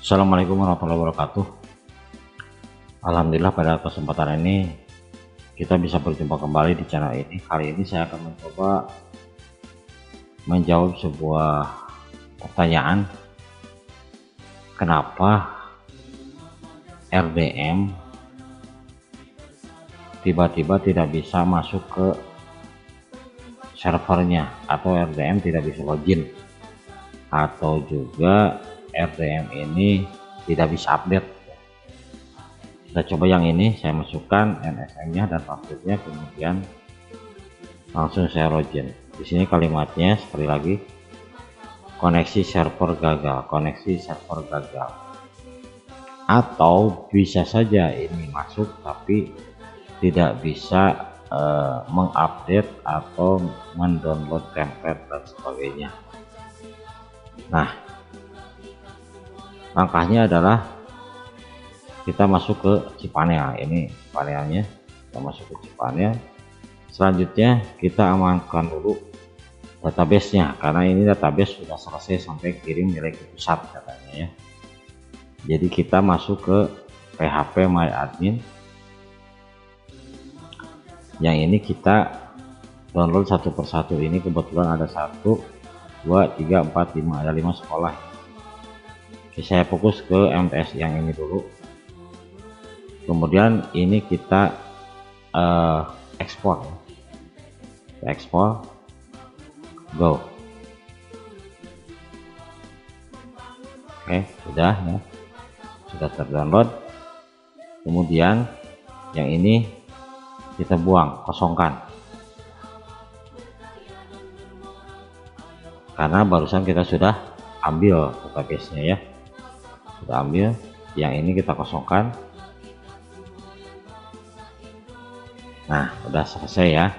Assalamualaikum warahmatullahi wabarakatuh. Alhamdulillah pada kesempatan ini kita bisa berjumpa kembali di channel ini. Kali ini saya akan mencoba menjawab sebuah pertanyaan, kenapa RDM tiba-tiba tidak bisa masuk ke servernya, atau RDM tidak bisa login, atau juga RDM ini tidak bisa update. Kita coba yang ini, saya masukkan NSN nya dan passwordnya, kemudian langsung saya login. Di sini kalimatnya sekali lagi, koneksi server gagal, koneksi server gagal. Atau bisa saja ini masuk tapi tidak bisa mengupdate atau mendownload template dan sebagainya. Nah, langkahnya adalah kita masuk ke cPanel. Ini panelnya, kita masuk ke cPanel. Selanjutnya kita amankan dulu database-nya, karena ini database sudah selesai sampai kirim nilai ke pusat katanya ya. Jadi kita masuk ke PHP My Admin. Yang ini kita download satu persatu. Ini kebetulan ada 1, 2, 3, 4, 5, ada 5 sekolah. Oke, saya fokus ke MTS yang ini dulu. Kemudian ini kita ekspor. Ekspor, go. Oke, sudah ya, sudah terdownload. Kemudian yang ini kita buang, kosongkan, karena barusan kita sudah ambil database-nya ya, sudah ambil. Yang ini kita kosongkan. Nah, udah selesai ya.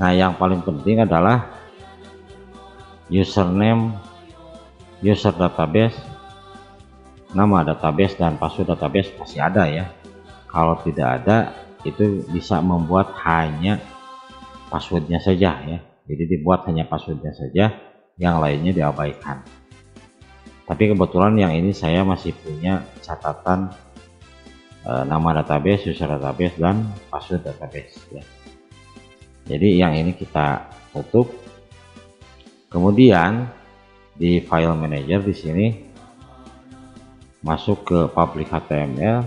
Nah, yang paling penting adalah username, user database, nama database, dan password database masih ada ya. Kalau tidak ada, itu bisa membuat hanya passwordnya saja ya. Jadi dibuat hanya passwordnya saja, yang lainnya diabaikan. Tapi kebetulan yang ini saya masih punya catatan nama database, user database, dan password database ya. Jadi yang ini kita tutup. Kemudian di file manager di sini masuk ke public HTML,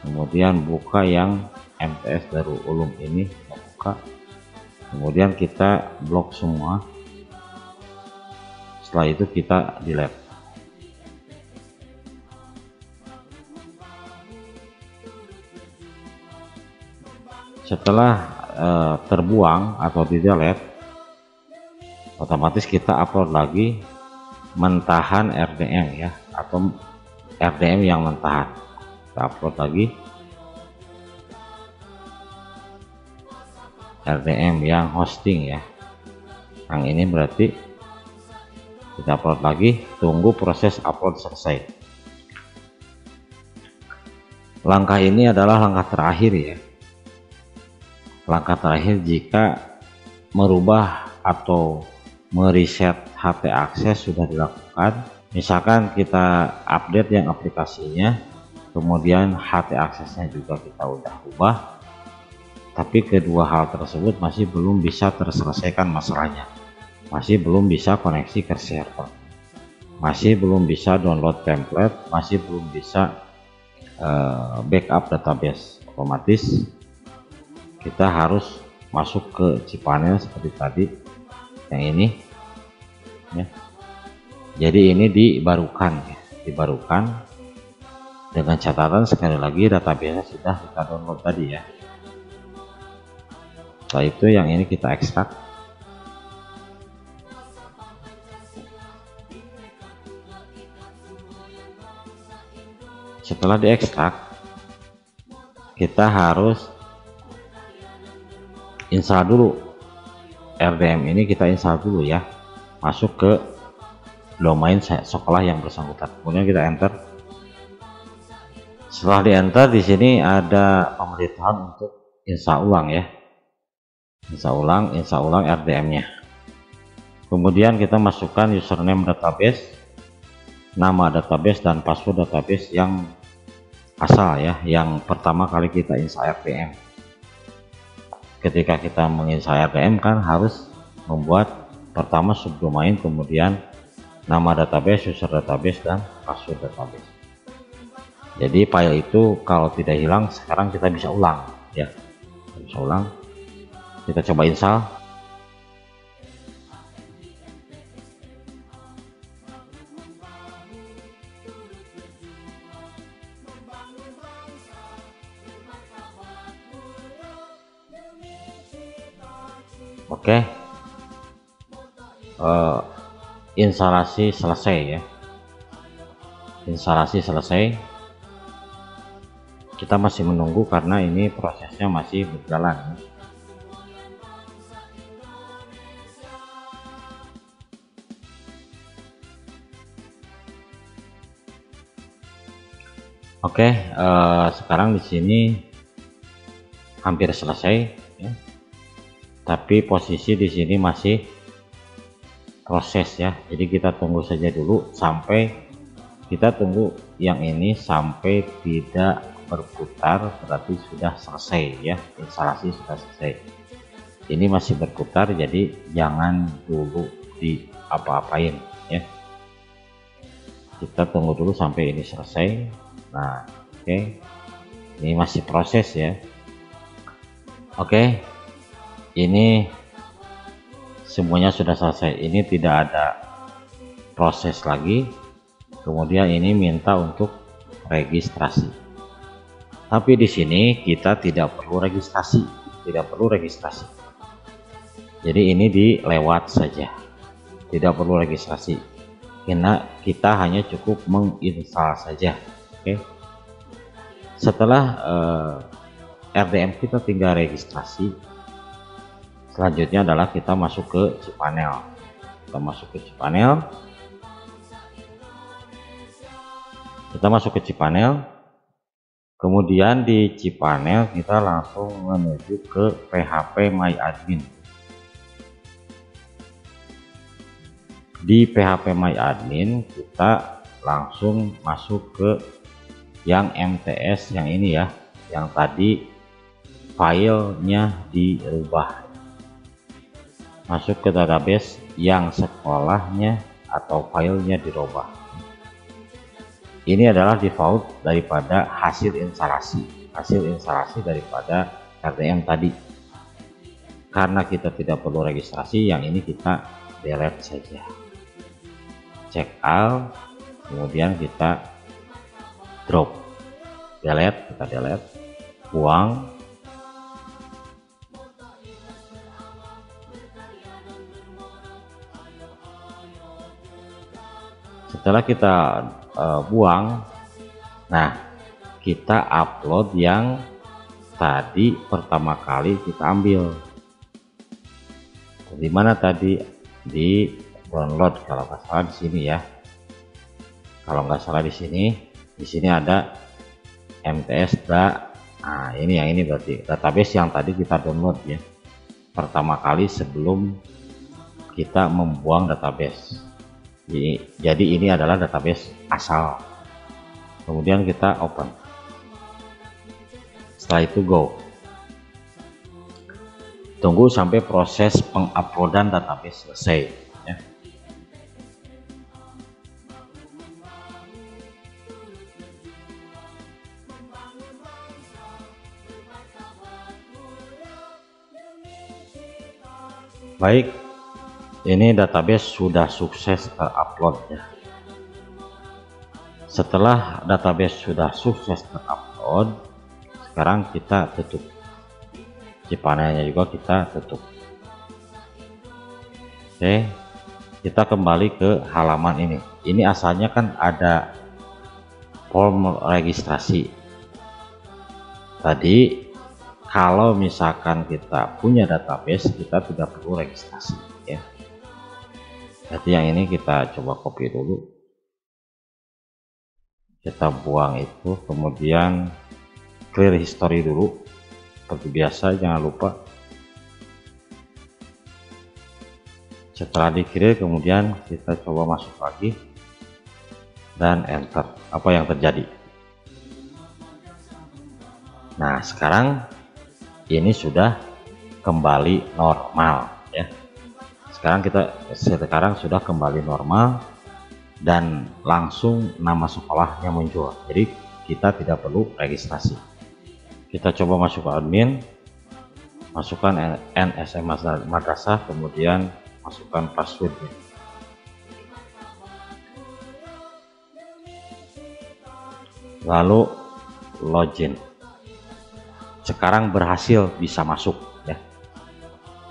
kemudian buka yang MTS Darul Ulum ini, buka. Kemudian kita blok semua. Setelah itu kita delete. Setelah terbuang atau di delete, otomatis kita upload lagi mentahan RDM ya, atau RDM yang mentahan. Kita upload lagi RDM yang hosting ya. Yang ini berarti kita upload lagi, tunggu proses upload selesai. Langkah ini adalah langkah terakhir ya. Langkah terakhir jika merubah atau mereset HT akses sudah dilakukan. Misalkan kita update yang aplikasinya, kemudian HT aksesnya juga kita udah ubah, tapi kedua hal tersebut masih belum bisa terselesaikan masalahnya, masih belum bisa koneksi ke server, masih belum bisa download template, masih belum bisa backup database. Otomatis kita harus masuk ke cPanel seperti tadi yang ini ya. Jadi ini dibarukan ya, dibarukan dengan catatan sekali lagi database sudah kita download tadi ya. Setelah itu yang ini kita ekstrak. Setelah diekstrak, kita harus install dulu RDM ini, kita install dulu ya, masuk ke domain sekolah yang bersangkutan. Kemudian kita enter. Setelah di enter, di sini ada pemberitahuan untuk install ulang ya, install ulang RDM nya. Kemudian kita masukkan username database, nama database dan password database yang asal ya, yang pertama kali kita install RDM. Ketika kita menginstal RDM kan harus membuat pertama subdomain, kemudian nama database, user database, dan password database. Jadi file itu kalau tidak hilang, sekarang kita bisa ulang ya, bisa ulang. Kita coba install. Oke, instalasi selesai ya, instalasi selesai. Kita masih menunggu karena ini prosesnya masih berjalan. Oke, sekarang di sini hampir selesai ya. Tapi posisi di sini masih proses ya, jadi kita tunggu saja dulu sampai kita tunggu yang ini sampai tidak berputar, berarti sudah selesai ya, instalasi sudah selesai. Ini masih berputar, jadi jangan dulu di apa-apain ya, kita tunggu dulu sampai ini selesai. Nah oke, ini masih proses ya. Oke, ini semuanya sudah selesai, ini tidak ada proses lagi. Kemudian ini minta untuk registrasi, tapi di sini kita tidak perlu registrasi, jadi ini dilewat saja, tidak perlu registrasi karena kita hanya cukup menginstal saja. Oke, setelah RDM kita tinggal registrasi. Selanjutnya adalah kita masuk ke cPanel. Kita masuk ke cPanel. Kemudian di cPanel kita langsung menuju ke phpMyAdmin. Di phpMyAdmin kita langsung masuk ke yang MTS yang ini ya, yang tadi filenya dirubah. Masuk ke database yang sekolahnya atau filenya dirubah. Ini adalah default daripada hasil instalasi daripada RDM tadi. Karena kita tidak perlu registrasi, yang ini kita delete saja. Check all, kemudian kita drop, delete, kita delete, buang. Setelah kita buang, nah kita upload yang tadi pertama kali kita ambil. Di mana tadi? Di download kalau nggak salah di sini ya. Kalau nggak salah di sini ada MTS nah ini yang ini berarti database yang tadi kita download ya. Pertama kali sebelum kita membuang database. Jadi ini adalah database asal. Kemudian kita open. Setelah itu go. Tunggu sampai proses penguploadan database selesai ya. Baik, ini database sudah sukses terupload ya. Setelah database sudah sukses terupload, sekarang kita tutup cPanelnya, juga kita tutup. Oke, kita kembali ke halaman ini. Ini asalnya kan ada form registrasi tadi. Kalau misalkan kita punya database, kita tidak perlu registrasi ya. Jadi yang ini kita coba copy dulu, kita buang itu, kemudian clear history dulu seperti biasa, jangan lupa. Setelah di clear, kemudian kita coba masuk lagi. dan enter. Apa yang terjadi? Nah, sekarang ini sudah kembali normal ya. Sekarang sudah kembali normal dan langsung nama sekolahnya muncul. Jadi kita tidak perlu registrasi. Kita coba masuk ke admin, masukkan NSM Madrasah, kemudian masukkan passwordnya. Lalu login. Sekarang berhasil bisa masuk ya.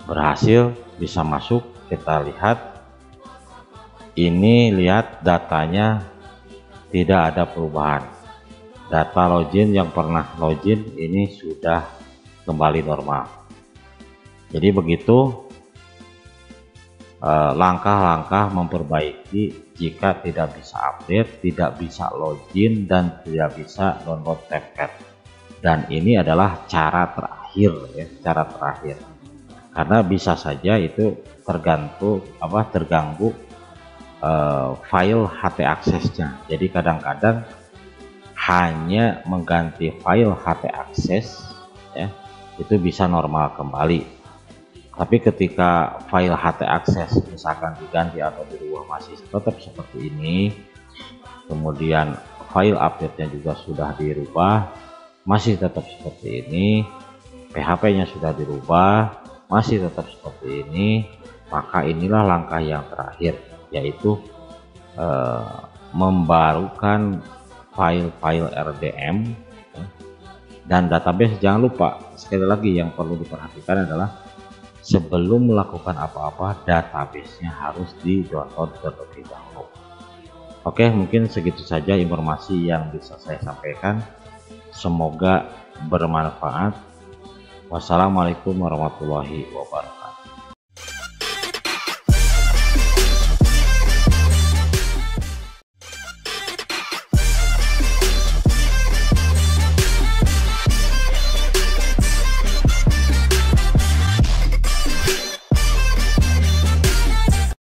Berhasil bisa masuk. Kita lihat ini, lihat datanya tidak ada perubahan. Data login yang pernah login ini sudah kembali normal. Jadi begitu langkah-langkah memperbaiki jika tidak bisa update, tidak bisa login, dan tidak bisa download TabCAT. Dan ini adalah cara terakhir ya, cara terakhir. Karena bisa saja itu terganggu file htaccess-nya. Jadi kadang-kadang hanya mengganti file htaccess ya, itu bisa normal kembali. Tapi ketika file htaccess misalkan diganti atau dirubah masih tetap seperti ini, kemudian file update-nya juga sudah dirubah masih tetap seperti ini, PHP-nya sudah dirubah masih tetap seperti ini, maka inilah langkah yang terakhir, yaitu membarukan file-file RDM dan database. Jangan lupa, sekali lagi yang perlu diperhatikan adalah sebelum melakukan apa-apa databasenya harus di-download terlebih dahulu. Oke, mungkin segitu saja informasi yang bisa saya sampaikan, semoga bermanfaat. Wassalamualaikum warahmatullahi wabarakatuh.